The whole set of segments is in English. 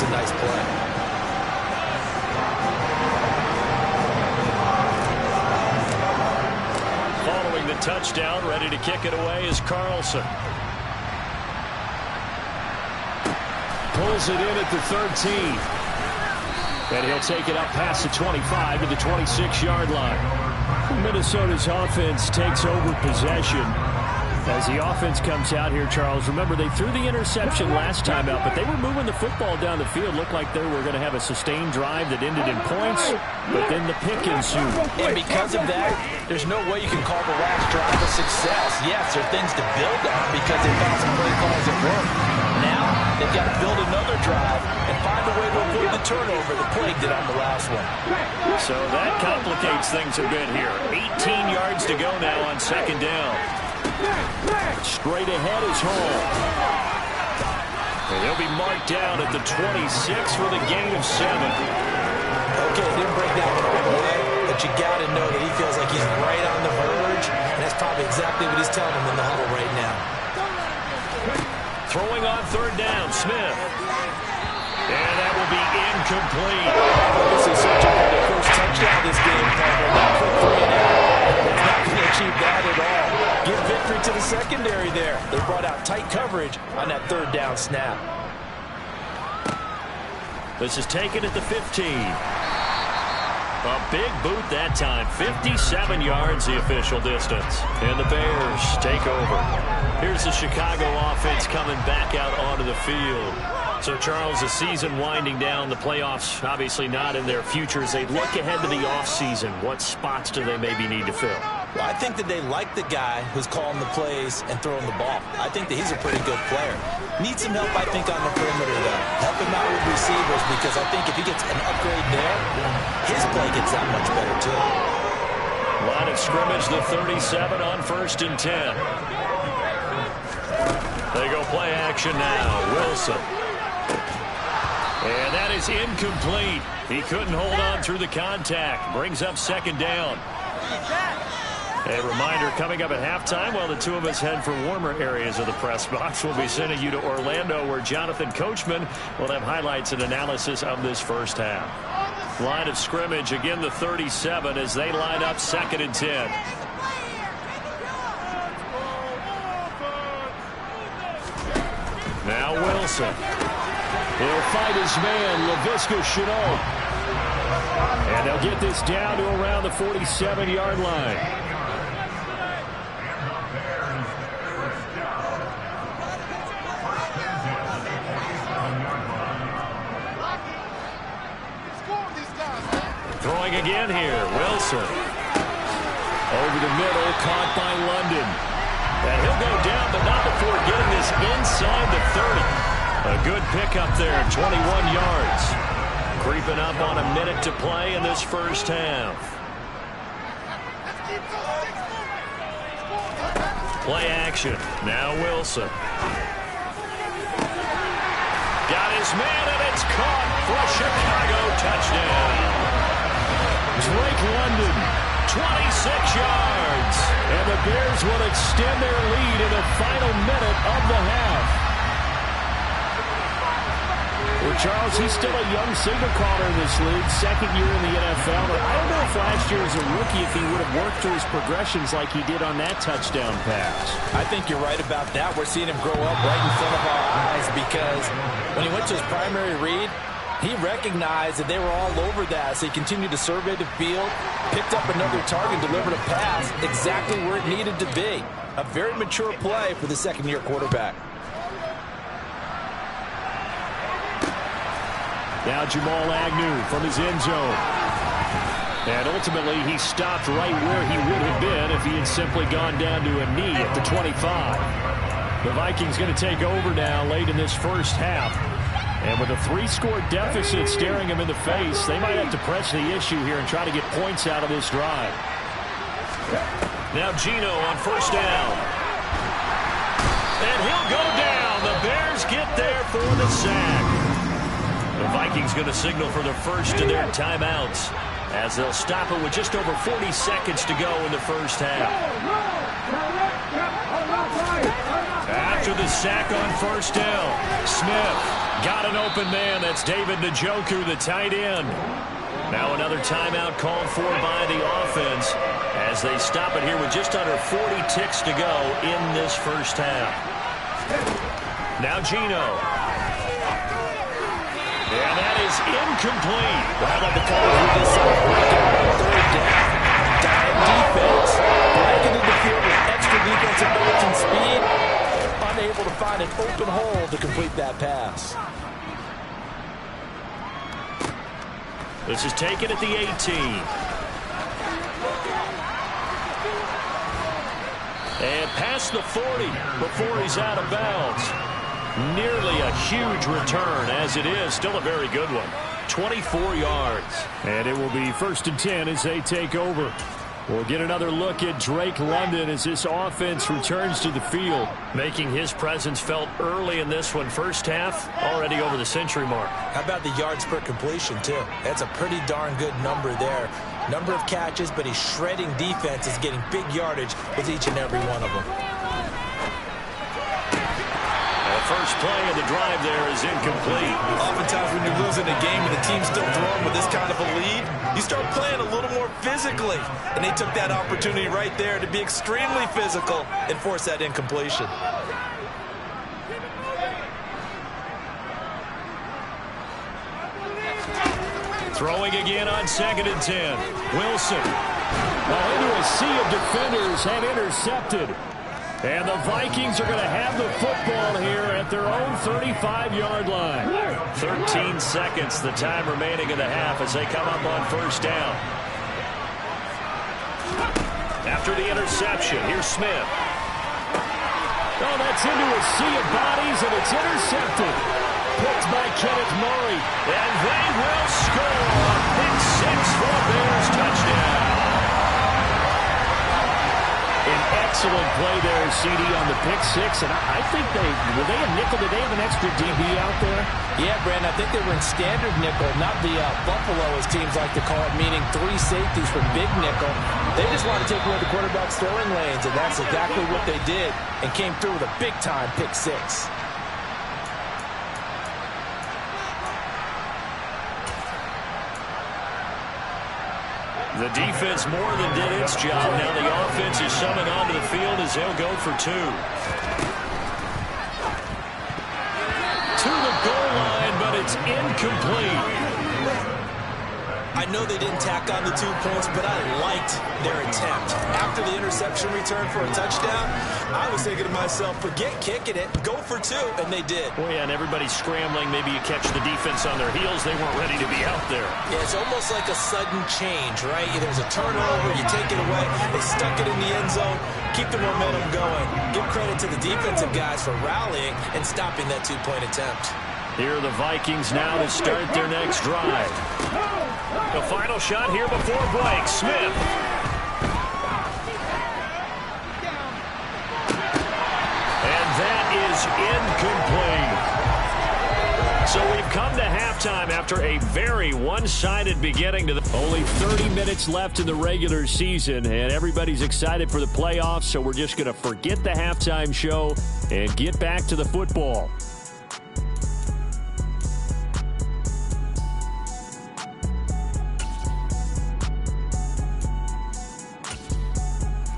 a nice play. Following the touchdown, ready to kick it away is Carlson. Pulls it in at the 13. And he'll take it up past the 25 to the 26-yard line. Minnesota's offense takes over possession. As the offense comes out here, Charles, remember they threw the interception last time out, but they were moving the football down the field. Looked like they were going to have a sustained drive that ended in points, but then the pick ensued. And because of that, there's no way you can call the last drive a success. Yes, there are things to build on because they found some play calls that work. Now, they've got to build another drive and find a way to avoid the turnover the play did on the last one. So that complicates things a bit here. 18 yards to go now on second down. Straight ahead is Hall. And he'll be marked down at the 26 with a gain of 7. Okay, didn't break down all the way, but you got to know that he feels like he's right on the verge, and that's probably exactly what he's telling him in the huddle right now. Throwing on third down, Smith. And that will be incomplete. This is such a good first touchdown this game, Parker. Not quick 3 and out. It's not going to achieve that at all. Give victory to the secondary there. They brought out tight coverage on that third down snap. This is taken at the 15. A big boot that time. 57 yards the official distance. And the Bears take over. Here's the Chicago offense coming back out onto the field. So, Charles, the season winding down, the playoffs obviously not in their future. As they look ahead to the offseason, what spots do they maybe need to fill? Well, I think that they like the guy who's calling the plays and throwing the ball. I think that he's a pretty good player. Needs some help, I think, on the perimeter, though. Help him out with receivers because I think if he gets an upgrade there, his play gets that much better, too. Line of scrimmage, the 37 on 1st and 10. They go play action now. Wilson. And that is incomplete. He couldn't hold on through the contact. Brings up second down. A reminder coming up at halftime while the two of us head for warmer areas of the press box. We'll be sending you to Orlando where Jonathan Coachman will have highlights and analysis of this first half. Line of scrimmage, again the 37 as they line up 2nd and 10. Now Wilson. He'll fight his man, Laviska Shenault. And they'll get this down to around the 47-yard line. Throwing again here, Wilson. Over the middle, caught by London. And he'll go down, but not before getting this inside the 30. A good pickup there, 21 yards. Creeping up on a minute to play in this first half. Play action. Now Wilson. Got his man, and it's caught for a Chicago touchdown. Drake London, 26 yards. And the Bears will extend their lead in the final minute of the half. Well, Charles, he's still a young signal caller in this league, 2nd year in the NFL. But I don't know if last year as a rookie if he would have worked through his progressions like he did on that touchdown pass. I think you're right about that. We're seeing him grow up right in front of our eyes because when he went to his primary read, he recognized that they were all over that. So he continued to survey the field, picked up another target, delivered a pass exactly where it needed to be. A very mature play for the 2nd-year quarterback. Now Jamal Agnew from his end zone. And ultimately he stopped right where he would have been if he had simply gone down to a knee at the 25. The Vikings going to take over now late in this first half. And with a 3-score deficit staring him in the face, they might have to press the issue here and try to get points out of this drive. Now Geno on 1st down. And he'll go down. The Bears get there for the sack. The Vikings going to signal for the first of their timeouts as they'll stop it with just over 40 seconds to go in the first half. At after the sack on first down. Smith got an open man. That's David Njoku, the tight end. Now another timeout called for by the offense as they stop it here with just under 40 ticks to go in this first half. Now Geno. And that is incomplete. Well, how about the coverage we just saw? Third down. Dive defense. Blanketed the field with extra defensive balance and speed. Unable to find an open hole to complete that pass. This is taken at the 18. And past the 40 before he's out of bounds. Nearly a huge return, as it is. Still a very good one. 24 yards. And it will be 1st and 10 as they take over. We'll get another look at Drake London as this offense returns to the field. Making his presence felt early in this one. First half, already over the century mark. How about the yards per completion, too? That's a pretty darn good number there. Number of catches, but he's shredding defense, is getting big yardage with each and every one of them. First play of the drive there is incomplete. Oftentimes when you're losing a game and the team's still throwing with this kind of a lead, you start playing a little more physically. And they took that opportunity right there to be extremely physical and force that incompletion. Throwing again on 2nd and 10. Wilson. Well, into a sea of defenders and intercepted. And the Vikings are going to have the football here at their own 35-yard line. 13 seconds, the time remaining in the half as they come up on first down. After the interception, here's Smith. Oh, that's into a sea of bodies, and it's intercepted. Picked by Kenneth Murray. And they will score. Pick 6 for Bears touchdown. Excellent play there, CD, on the pick 6. And I think were they a nickel? Did they have an extra DB out there? Yeah, Brandon, I think they were in standard nickel, not the Buffalo, as teams like to call it, meaning 3 safeties for big nickel. They just want to take away the quarterback's throwing lanes, and that's exactly what they did, and came through with a big-time pick 6. The defense more than did its job. Now the offense is summoned onto the field as they'll go for 2. To the goal line, but it's incomplete. I know they didn't tack on the 2 points, but I liked their attempt. After the interception return for a touchdown, I was thinking to myself, forget kicking it, go for 2, and they did. Oh, yeah, and everybody's scrambling. Maybe you catch the defense on their heels. They weren't ready to be out there. Yeah, it's almost like a sudden change, right? There's a turnover, you take it away, they stuck it in the end zone, keep the momentum going. Give credit to the defensive guys for rallying and stopping that 2-point attempt. Here are the Vikings now to start their next drive. The final shot here before break. Smith. And that is incomplete. So we've come to halftime after a very one-sided beginning to the... Only 30 minutes left in the regular season, and everybody's excited for the playoffs, so we're just going to forget the halftime show and get back to the football.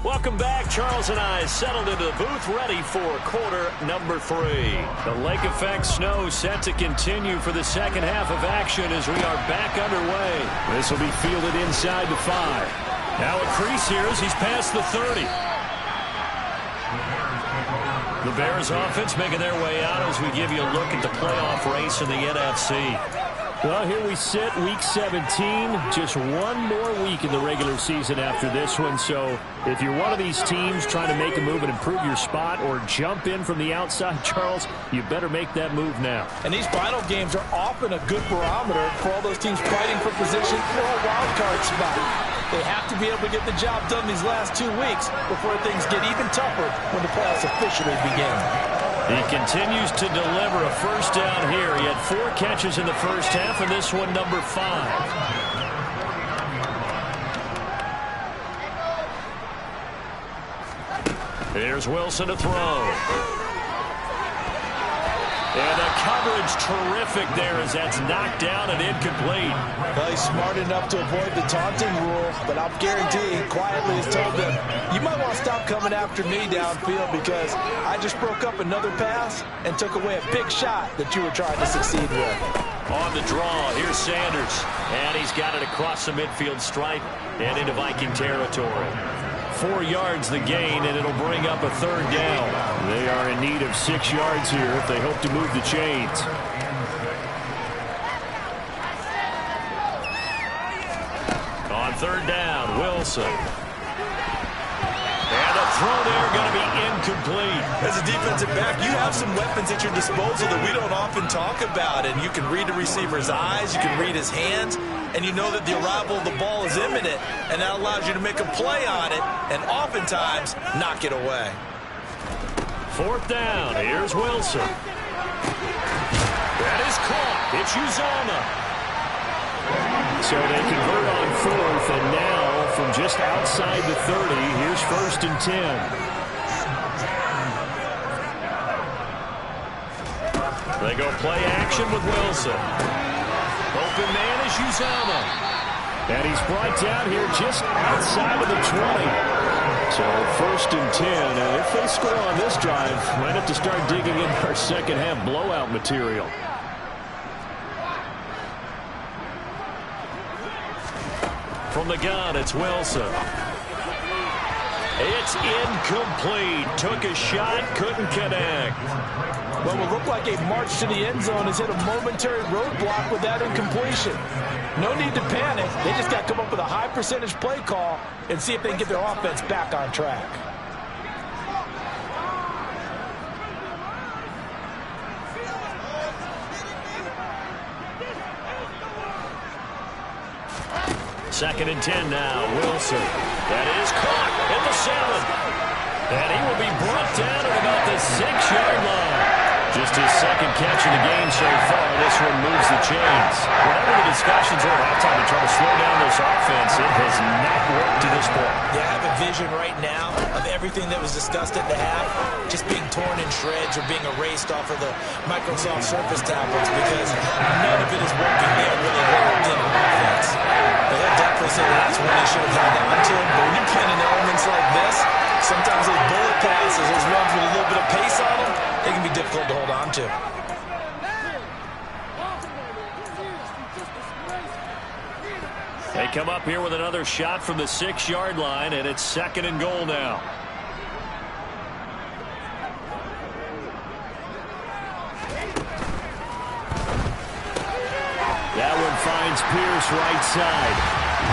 Welcome back. Charles and I settled into the booth, ready for quarter number 3. The lake effect snow set to continue for the second half of action as we are back underway. This will be fielded inside the 5. Now a crease here as he's past the 30. The Bears offense making their way out as we give you a look at the playoff race in the NFC. Well, here we sit, week 17, just one more week in the regular season after this one. So if you're one of these teams trying to make a move and improve your spot or jump in from the outside, Charles, you better make that move now. And these final games are often a good barometer for all those teams fighting for position for a wild card spot. They have to be able to get the job done these last 2 weeks before things get even tougher when the playoffs officially begin. He continues to deliver a first down here. He had 4 catches in the first half, and this one number 5. Here's Wilson to throw. And the coverage terrific there as that's knocked down and incomplete. Well, he's smart enough to avoid the taunting rule, but I'll guarantee he quietly has told them, you might want to stop coming after me downfield because I just broke up another pass and took away a big shot that you were trying to succeed with. On the draw, here's Sanders. And he's got it across the midfield stripe and into Viking territory. 4 yards the gain, and it'll bring up a third down. They are in need of 6 yards here if they hope to move the chains. On third down, Wilson. And a throw there going to be incomplete. As a defensive back, you have some weapons at your disposal that we don't often talk about, and you can read the receiver's eyes, you can read his hands, and you know that the arrival of the ball is imminent, and that allows you to make a play on it and oftentimes knock it away. Fourth down, here's Wilson. That is caught. It's Uzomah. So they convert on fourth, and now from just outside the 30, here's 1st and 10. They go play action with Wilson. Open man is Uzomah. And he's brought down here just outside of the 20. So 1st and 10, and if they score on this drive, might have to start digging in our second half blowout material. From the gun, it's Wilson. It's incomplete. Took a shot, couldn't connect. Well, it looked like a march to the end zone has hit a momentary roadblock with that incompletion. No need to panic. They just got to come up with a high percentage play call and see if they can get their offense back on track. Second and 10 now, Wilson. That is caught at the 7. And he will be brought down at about the 6-yard line. Just his second catch of the game so far. This one moves the chains. Whatever the discussions are at halftime to try to slow down this offense, it has not worked to this point. Yeah, I have a vision right now of everything that was discussed at the half just being torn in shreds or being erased off of the Microsoft Surface tablets because none of it is working there really well in offense. They'll definitely say that's one they should have held on to. But when you're playing in elements like this, sometimes those bullet passes, those ones with a little bit of pace on them, they can be difficult to hold on to. They come up here with another shot from the 6-yard line, and it's 2nd and goal now. That one finds Pierce right side.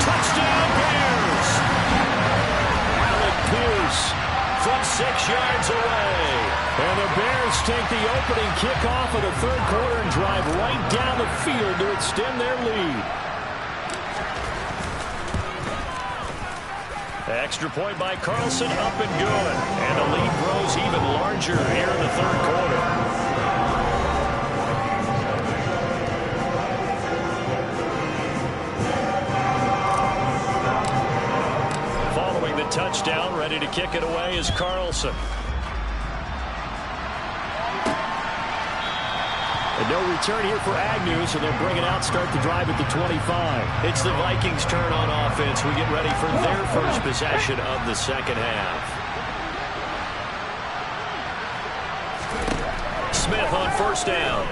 Touchdown Bears! Alec Pierce from 6 yards away. And the Bears take the opening kickoff of the third quarter and drive right down the field to extend their lead. Extra point by Carlson, up and good. And the lead grows even larger here in the third quarter. Following the touchdown, ready to kick it away is Carlson. And no return here for Agnew, so they'll bring it out, start the drive at the 25. It's the Vikings' turn on offense. We get ready for their first possession of the second half. Smith on first down.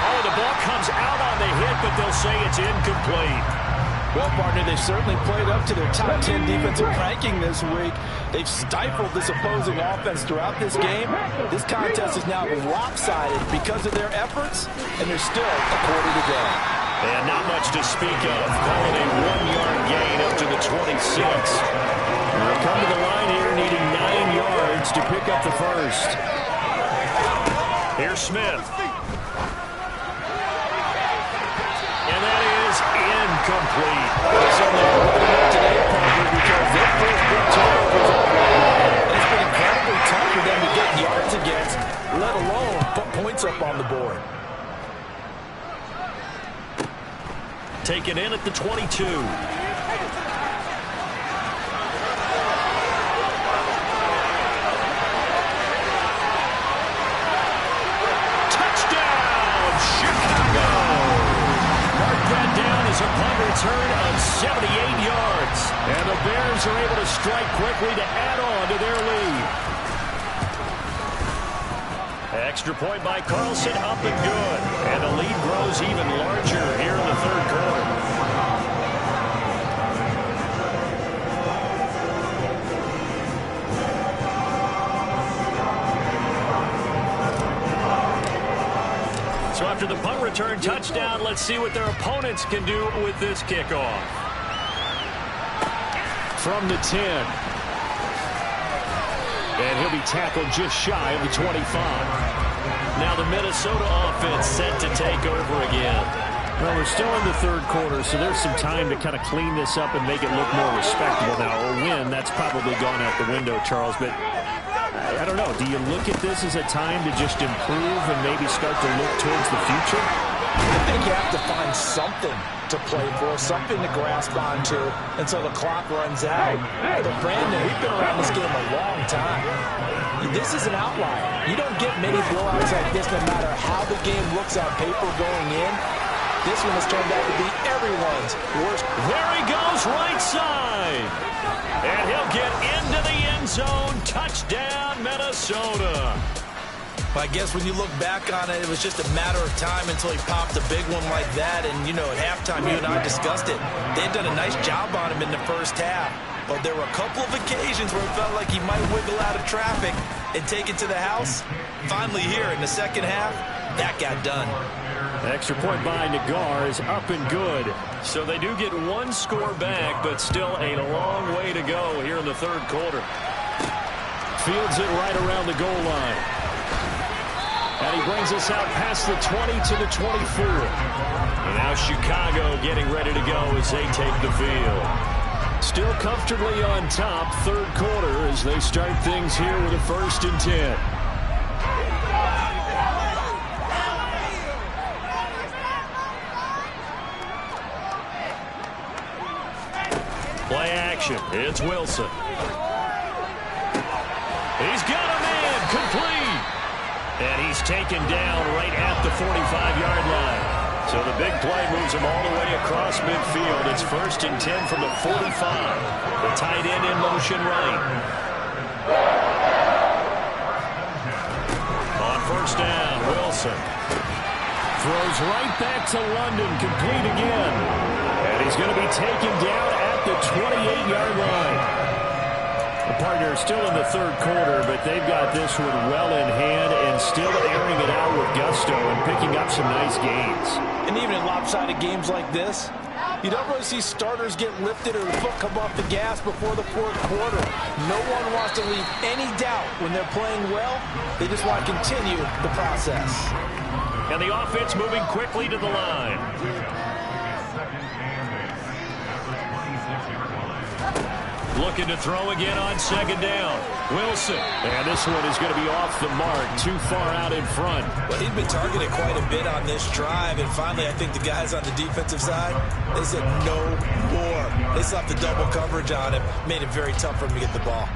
Oh, the ball comes out on the hit, but they'll say it's incomplete. Well, partner, they've certainly played up to their top 10 defensive ranking this week. They've stifled this opposing offense throughout this game. This contest is now lopsided because of their efforts, and there's still a quarter to go. And not much to speak of. Calling a 1-yard gain up to the 26. They'll come to the line here needing 9 yards to pick up the first. Here's Smith. And that is incomplete. So they're running up today, partner, because their first big turnovers all along. It's been incredibly tough for them to get yards against, let alone put points up on the board. Taken in at the 22. punt return of 78 yards. And the Bears are able to strike quickly to add on to their lead. Extra point by Carlson, up and good. And the lead grows even larger here in the third quarter. So after the punt return touchdown, let's see what their opponents can do with this kickoff. From the 10. And he'll be tackled just shy of the 25. Now the Minnesota offense set to take over again. Well, we're still in the third quarter, so there's some time to kind of clean this up and make it look more respectable. Now, a win, that's probably gone out the window, Charles, but I don't know. Do you look at this as a time to just improve and maybe start to look towards the future? I think you have to find something to play for, something to grasp onto until the clock runs out. But Brandon, we've been around this game a long time. This is an outlier. You don't get many blowouts like this no matter how the game looks on paper going in. This one has turned out to be everyone's worst. There he goes, right side. And he'll get into the end zone. Touchdown, Minnesota. I guess when you look back on it, it was just a matter of time until he popped a big one like that. And, you know, at halftime, you and I discussed it. They'd done a nice job on him in the first half. But there were a couple of occasions where it felt like he might wiggle out of traffic and take it to the house. Finally here in the second half, that got done. Extra point by Nagar is up and good. So they do get one score back, but still a long way to go here in the third quarter. Fields it right around the goal line. And he brings us out past the 20 to the 24. And now Chicago getting ready to go as they take the field. Still comfortably on top, third quarter, as they start things here with a 1st and 10. Play action. It's Wilson. He's got a man. Complete. And he's taken down right at the 45-yard line. So the big play moves him all the way across midfield. It's 1st and 10 from the 45. The tight end in motion right. On 1st down, Wilson. Throws right back to London. Complete again. And he's going to be taken down at the 28-yard line. The partner still in the third quarter, but they've got this one well in hand and still airing it out with gusto and picking up some nice gains. And even in lopsided games like this, you don't really see starters get lifted or the foot come off the gas before the fourth quarter. No one wants to leave any doubt when they're playing well. They just want to continue the process. And the offense moving quickly to the line. Looking to throw again on 2nd down. Wilson. And this one is going to be off the mark, too far out in front. Well, he's been targeted quite a bit on this drive, and finally I think the guys on the defensive side, they said no more. They slapped the double coverage on him, made it very tough for him to get the ball.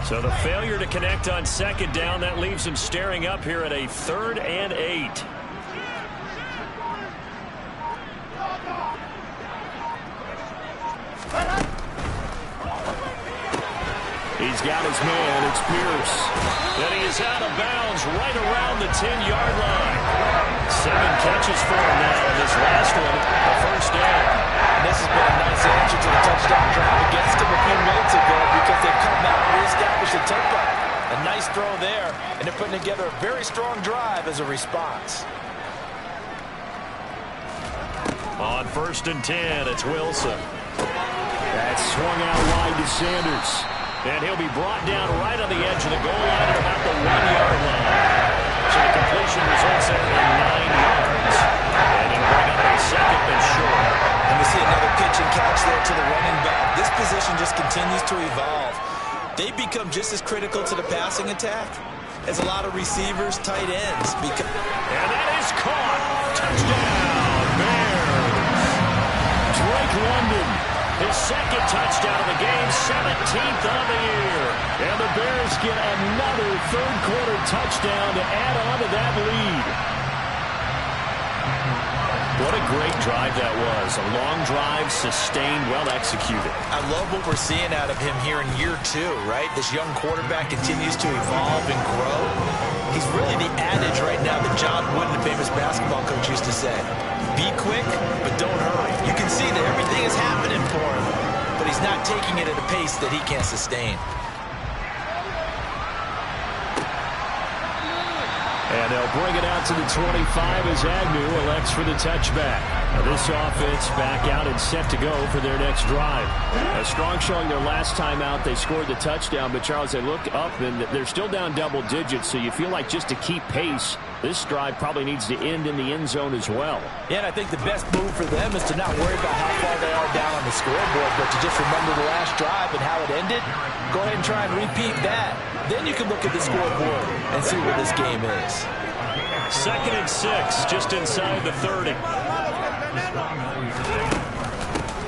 So the failure to connect on 2nd down, that leaves him staring up here at a 3rd and 8. He's got his man. It's Pierce. And he is out of bounds right around the 10-yard line. 7 catches for him now in this last one, a 1st down. And this has been a nice answer to the touchdown drive against him a few minutes ago because they've come out and reestablished the tempo. A nice throw there, and they're putting together a very strong drive as a response. On 1st and 10, it's Wilson. That's swung out wide to Sanders. And he'll be brought down right on the edge of the goal line at about the 1-yard line. So the completion results in 9 yards. And he'll bring up a 2nd and short. And we see another pitch and catch there to the running back. This position just continues to evolve. They become just as critical to the passing attack as a lot of receivers, tight ends. And that is caught. Touchdown, Bears. Drake London His second touchdown of the game, 17th on the year. And the Bears get another third-quarter touchdown to add on to that lead. What a great drive that was. A long drive, sustained, well executed. I love what we're seeing out of him here in year 2, right? This young quarterback continues to evolve and grow. He's really the adage right now that John Wooden, the famous basketball coach, used to say. Be quick, but don't hurry. You can see that everything is happening for him, but he's not taking it at a pace that he can't sustain. And they'll bring it out to the 25 as Agnew elects for the touchback. Now this offense back out and set to go for their next drive. A strong showing their last time out. They scored the touchdown, but Charles, they looked up and they're still down double digits, so you feel like just to keep pace, this drive probably needs to end in the end zone as well. Yeah, and I think the best move for them is to not worry about how far they are down on the scoreboard, but to just remember the last drive and how it ended. Go ahead and try and repeat that. Then you can look at the scoreboard and see what this game is. 2nd and 6, just inside the 30.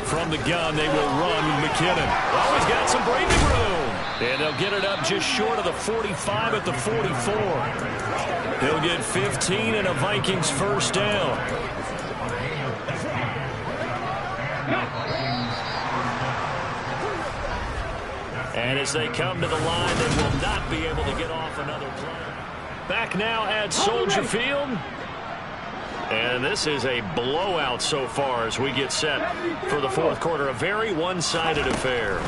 From the gun, they will run McKinnon. Oh, he's got some breathing room. And they'll get it up just short of the 45 at the 44. He'll get 15 and a Vikings first down. And as they come to the line, they will not be able to get off another play. Back now at Soldier Field. And this is a blowout so far as we get set for the fourth quarter. A very one-sided affair.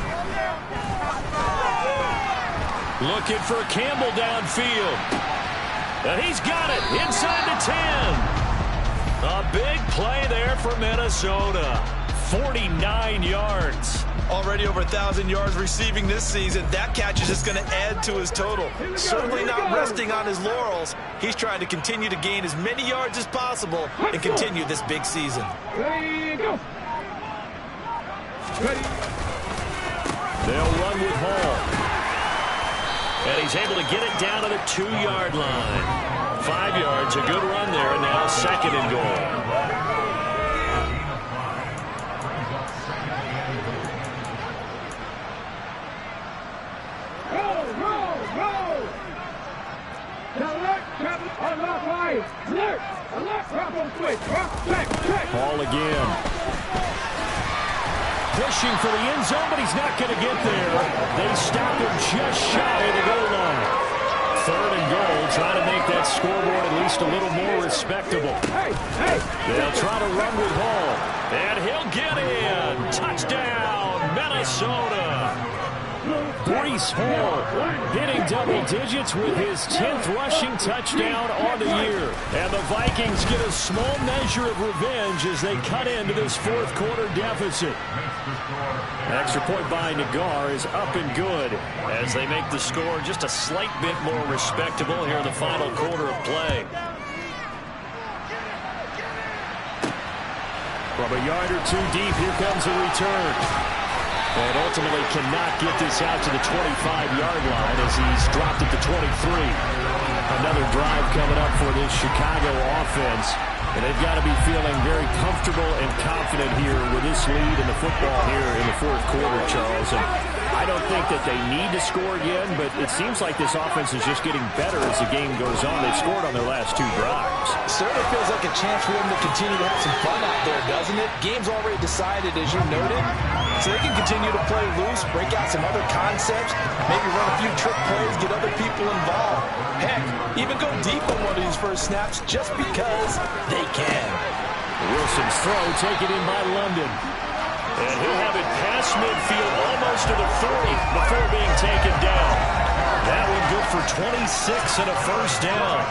Looking for Campbell downfield. And he's got it inside the 10. A big play there for Minnesota. 49 yards. Already over 1,000 yards receiving this season. That catch is just going to add to his total. Certainly not resting on his laurels. He's trying to continue to gain as many yards as possible and continue this big season. They'll run with Hall. And he's able to get it down to the 2-yard line. 5 yards, a good run there, and now 2nd and goal. Hall again. Pushing for the end zone, but he's not going to get there. They stop him just shy of the goal line. 3rd and goal, trying to make that scoreboard at least a little more respectable. They'll try to run with Hall. And he'll get in. Touchdown, Minnesota. Breece Hall hitting double digits with his 10th rushing touchdown on the year. And the Vikings get a small measure of revenge as they cut into this fourth quarter deficit. Extra point by Nagar is up and good as they make the score just a slight bit more respectable here in the final quarter of play. From a yard or 2 deep, here comes a return. And ultimately cannot get this out to the 25-yard line as he's dropped at the 23. Another drive coming up for this Chicago offense. And they've got to be feeling very comfortable and confident here with this lead in the football here in the fourth quarter, Charles. And I don't think that they need to score again, but it seems like this offense is just getting better as the game goes on. They've scored on their last 2 drives. Certainly feels like a chance for them to continue to have some fun out there, doesn't it? Game's already decided, as you noted. So they can continue to play loose, break out some other concepts, maybe run a few trick plays, get other people involved. Heck, even go deep on one of these first snaps just because they can. Wilson's throw taken in by London. And he'll have it past midfield almost to the 30 before being taken down. That one good for 26 and a first down.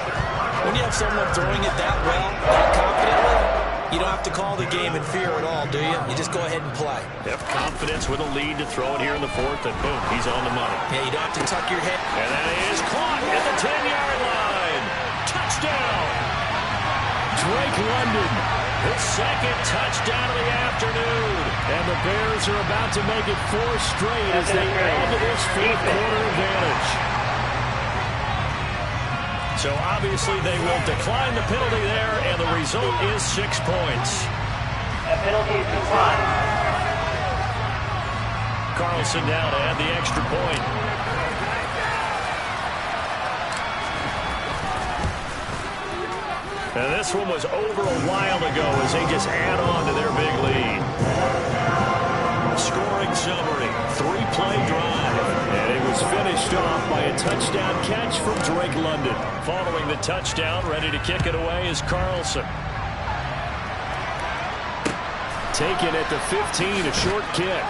When you have someone throwing it that well, that confidently, you don't have to call the game in fear at all, do you? You just go ahead and play. Have confidence with a lead to throw it here in the fourth, and boom, he's on the money. Yeah, you don't have to tuck your head. And that is caught at the 10-yard line. Touchdown. Drake London, his 2nd touchdown of the afternoon. And the Bears are about to make it 4 straight as they add to this fourth quarter advantage. So obviously they will decline the penalty there, and the result is 6 points. A penalty is declined. Carlson now to add the extra point. And this one was over a while ago as they just add on to their big lead. Scoring summary, 3-play drive. And it was finished off by a touchdown catch from Drake London. Following the touchdown, ready to kick it away is Carlson. Taken at the 15, a short kick.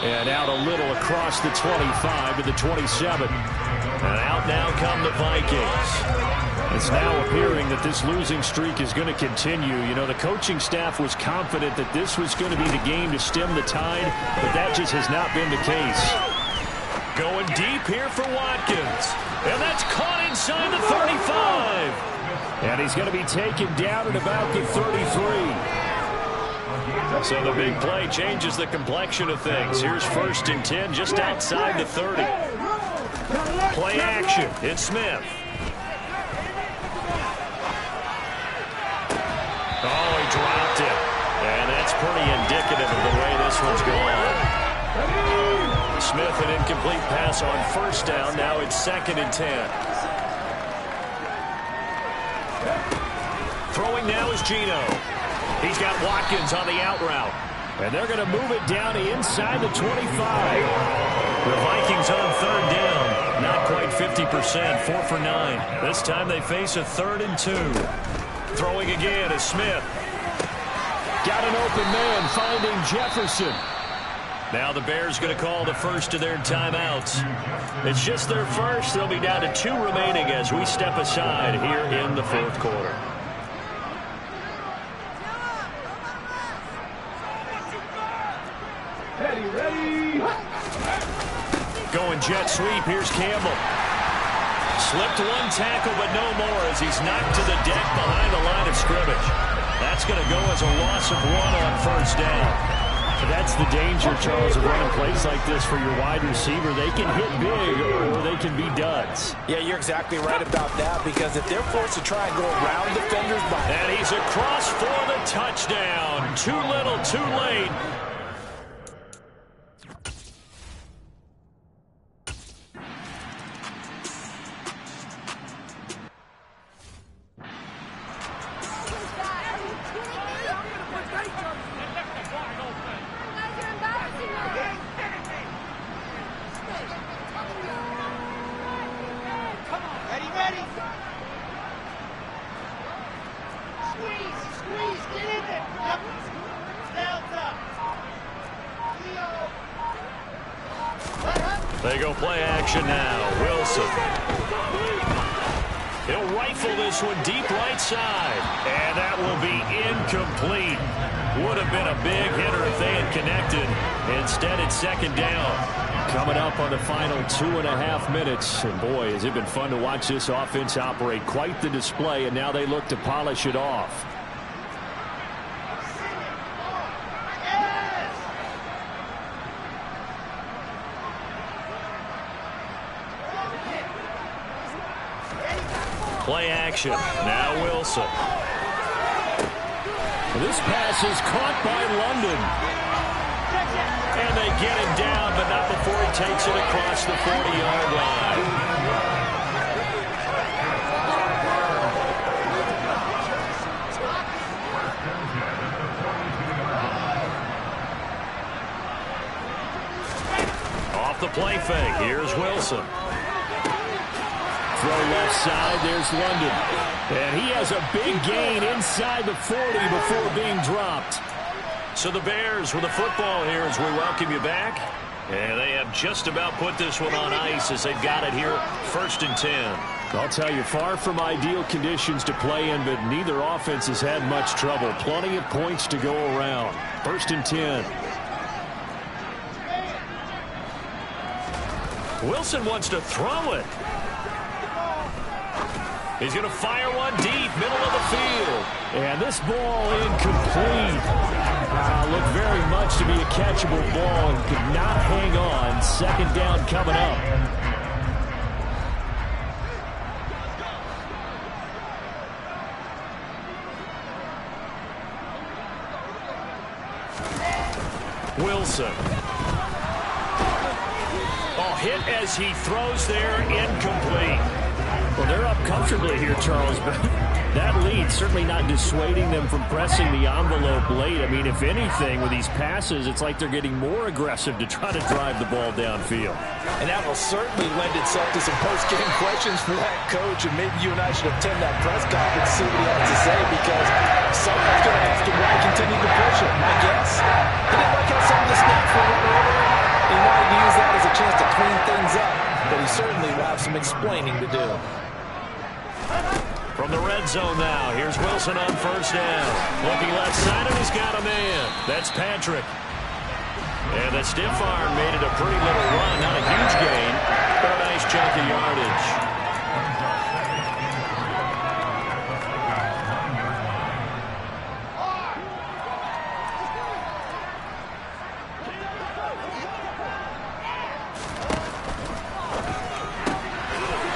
And out a little across the 25 to the 27. And out now come the Vikings. It's now appearing that this losing streak is going to continue. You know, the coaching staff was confident that this was going to be the game to stem the tide, but that just has not been the case. Going deep here for Watkins. And that's caught inside the 35. And he's going to be taken down at about the 33. So the big play changes the complexion of things. Here's 1st and 10 just outside the 30. Play action. It's Smith. Oh, he dropped it. And that's pretty indicative of the way this one's going. Smith, an incomplete pass on 1st down. Now it's 2nd and 10. Throwing now is Geno. He's got Watkins on the out route. And they're going to move it down to inside the 25. The Vikings on 3rd down. Not quite 50%. 4 for 9. This time they face a 3rd and 2. Throwing again is Smith. Got an open man finding Jefferson. Now the Bears going to call the first of their timeouts. It's just their first. They'll be down to 2 remaining as we step aside here in the 4th quarter. Ready. Going jet sweep. Here's Campbell. Slipped 1 tackle, but no more as he's knocked to the deck behind the line of scrimmage. That's going to go as a loss of 1 on 1st down. That's the danger, Charles, of running plays like this for your wide receiver. They can hit big or they can be duds. Yeah, you're exactly right about that, because if they're forced to try and go around defenders. And he's across for the touchdown. Too little, too late. They go play action now. Wilson. He'll rifle this one deep right side. And that will be incomplete. Would have been a big hitter if they had connected. Instead, it's 2nd down. Coming up on the final 2.5 minutes. And boy, has it been fun to watch this offense operate. Quite the display, and now they look to polish it off. Play action. Now Wilson. This pass is caught by London. And they get him down, but not before he takes it across the 40-yard line. Off the play fake. Here's Wilson. Throw left side, there's London. And he has a big gain inside the 40 before being dropped. So the Bears with the football here as we welcome you back. And they have just about put this one on ice as they've got it here 1st and 10. I'll tell you, far from ideal conditions to play in, but neither offense has had much trouble. Plenty of points to go around. 1st and 10. Wilson wants to throw it. He's going to fire one deep, middle of the field. And this ball incomplete. Looked very much to be a catchable ball and could not hang on. 2nd down coming up. Wilson. Oh, hit as he throws there, incomplete. Well, they're up comfortably here, Charles, but that lead certainly not dissuading them from pressing the envelope late. I mean, if anything, with these passes, it's like they're getting more aggressive to try to drive the ball downfield. And that will certainly lend itself to some post-game questions for that coach, and maybe you and I should attend that press conference to see what he has to say, because someone's going to ask him why he continued to push it. My guess, he didn't like how some of the snaps were run earlier. He wanted to use that as a chance to clean things up, but he certainly will have some explaining to do. From the red zone now, here's Wilson on first down. Looking left side, and he's got a man. That's Patrick. And the stiff arm made it a pretty little run. Not a huge gain, but a nice chunk of yardage.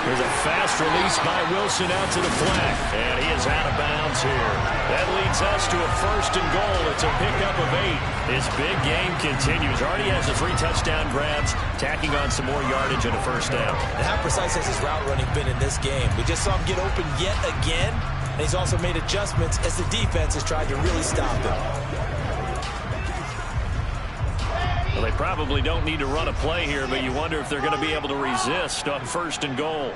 There's a fast release by Wilson out to the flat, and he is out of bounds here. That leads us to a 1st and goal. It's a pickup of 8. His big game continues. Already has the 3 touchdown grabs, tacking on some more yardage and a 1st down. And how precise has his route running been in this game? We just saw him get open yet again, and he's also made adjustments as the defense has tried to really stop him. Well, they probably don't need to run a play here, but you wonder if they're going to be able to resist on 1st and goal.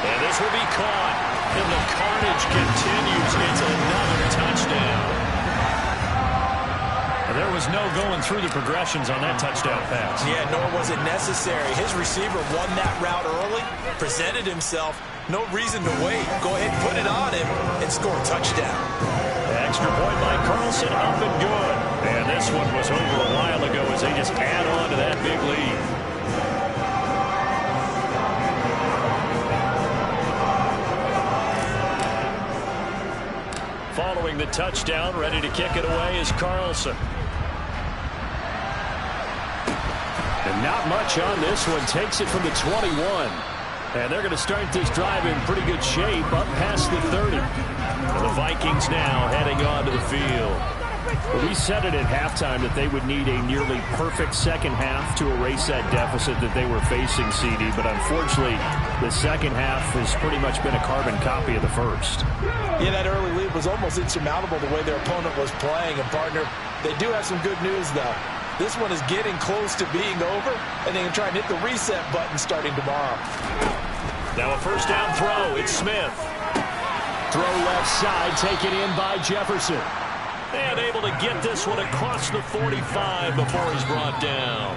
And this will be caught, and the carnage continues. It's another touchdown. There was no going through the progressions on that touchdown pass. Yeah, nor was it necessary. His receiver won that route early, presented himself. No reason to wait. Go ahead, put it on him, and score a touchdown. Extra point by Carlson, up and good. And this one was over a while ago as they just add on to that big lead. Following the touchdown, ready to kick it away is Carlson. And not much on this one. Takes it from the 21. And they're going to start this drive in pretty good shape up past the 30. And the Vikings now heading onto the field. Well, we said it at halftime that they would need a nearly perfect second half to erase that deficit that they were facing, CD. But unfortunately, the second half has pretty much been a carbon copy of the first. Yeah, that early lead was almost insurmountable the way their opponent was playing. And, partner, they do have some good news, though. This one is getting close to being over, and they can try and hit the reset button starting tomorrow. Now a 1st down throw. It's Smith. Throw left side, taken in by Jefferson. And able to get this one across the 45 before he's brought down.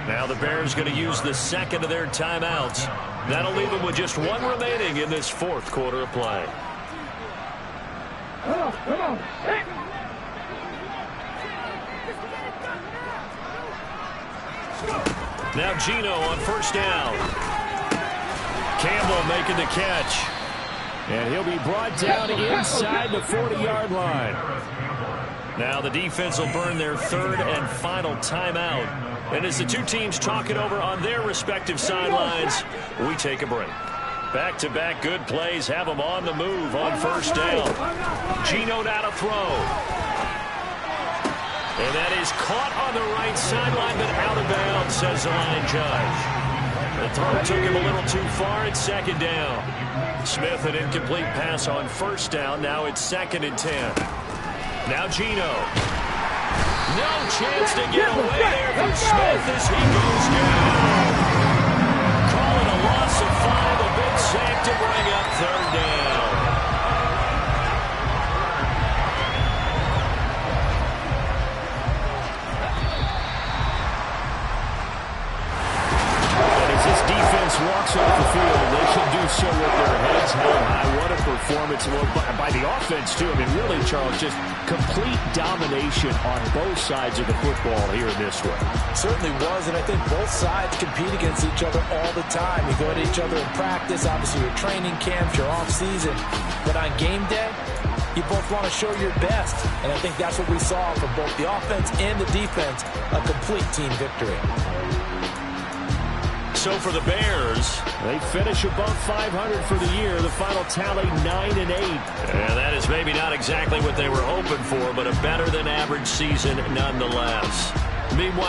Now the Bears going to use the second of their timeouts. That'll leave them with just 1 remaining in this 4th quarter of play. Come on. Hey. Now Gino on 1st down. Campbell making the catch. And he'll be brought down inside the 40-yard line. Now the defense will burn their 3rd and final timeout. And as the two teams talk it over on their respective sidelines, we take a break. Back-to-back good plays have them on the move on 1st down. Gino now to throw. And that is caught on the right sideline, but out of bounds, says the line judge. The throw took him a little too far. It's 2nd down. Smith, an incomplete pass on 1st down. Now it's 2nd and 10. Now Gino. No chance to get away there from Smith as he goes down. Call it a loss of 5. A big sack to bring up 3rd down. Defense walks off the field. They should do so with their heads held high. What a performance by the offense, too. I mean, really, Charles, just complete domination on both sides of the football here in this one. Certainly was, and I think both sides compete against each other all the time. You go at each other in practice, obviously your training camps, your off-season. But on game day, you both want to show your best. And I think that's what we saw from both the offense and the defense, a complete team victory. so for the Bears, they finish above 500 for the year. The final tally 9-8. And that is maybe not exactly what they were hoping for, but a better than average season nonetheless. Meanwhile,